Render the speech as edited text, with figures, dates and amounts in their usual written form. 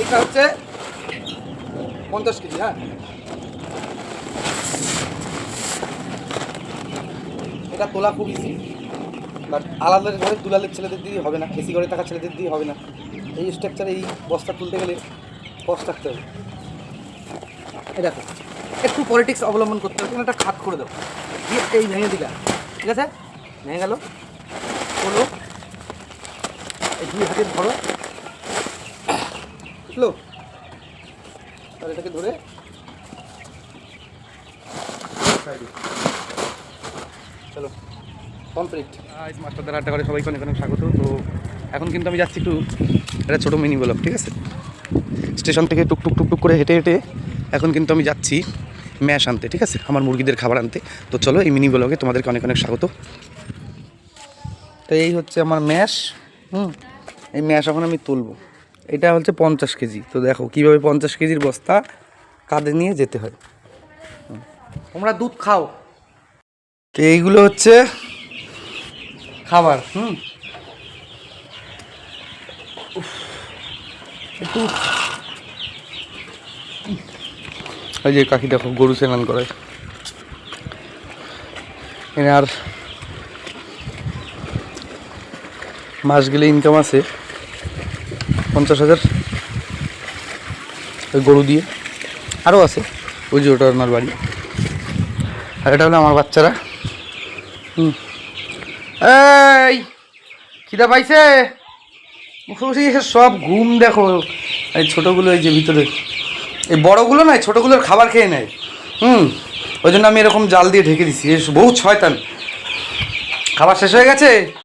এটা হচ্ছে 50 কেজি। হ্যাঁ, এটা তোলা খুব ইজি, বাট আলাদা ঘরে দুলালের ছেলেদের দিয়ে হবে না, এসি ঘরে থাকা ছেলেদের দিয়ে হবে না। এই স্ট্রাকচারে এই বস্তা তুলতে গেলে কষ্ট থাকতে হবে। এই দেখো, একটু পলিটিক্স অবলম্বন করতে হবে। তুমি একটা খাত করে দাও, দিয়ে এই ভেঙে দিলা, ঠিক আছে? ভেঙে গেল, হলো এই 2 হাতের ধরো, বুঝলো? তাহলে এটাকে ধরে চলো কমপ্লিট। মাস্টারদের আড্ডা করে সবাইকে অনেক অনেক স্বাগত। তো এখন কিন্তু আমি যাচ্ছি একটু একটা ছোটো মিনি ব্লগ, ঠিক আছে? স্টেশন থেকে টুকটুক টুকটুক করে হেঁটে হেঁটে এখন কিন্তু আমি যাচ্ছি ম্যাশ আনতে, ঠিক আছে? আমার মুরগিদের খাবার আনতে। তো চলো এই মিনি ব্লগে তোমাদেরকে অনেক অনেক স্বাগত। তো এই হচ্ছে আমার ম্যাশ। এই ম্যাশ এখন আমি তুলবো। এটা হচ্ছে 50 কেজি। তো দেখো কীভাবে 50 কেজির বস্তা কাঁধে নিয়ে যেতে হয়। তোমরা দুধ খাও। তো এইগুলো হচ্ছে খাবার। একটু ওই যে কাকি দেখো গরু স্নান করে এনে, আর মাস গেলে ইনকাম আছে 50,000 ওই গরু দিয়ে। আরও আছে, ওই যে ওটা ওনার বাড়ি, আর এটা হলো আমার বাচ্চারা। এই খিদা পাইছে? সব ঘুম দেখো। এই ছোটোগুলো এই যে ভিতরে, এই বড়গুলো নয়, ছোটোগুলোর খাবার খেয়ে নেয়। ওই জন্য আমি এরকম জাল দিয়ে ঢেকে দিছি। বহু শয়তান। খাবার শেষ হয়ে গেছে।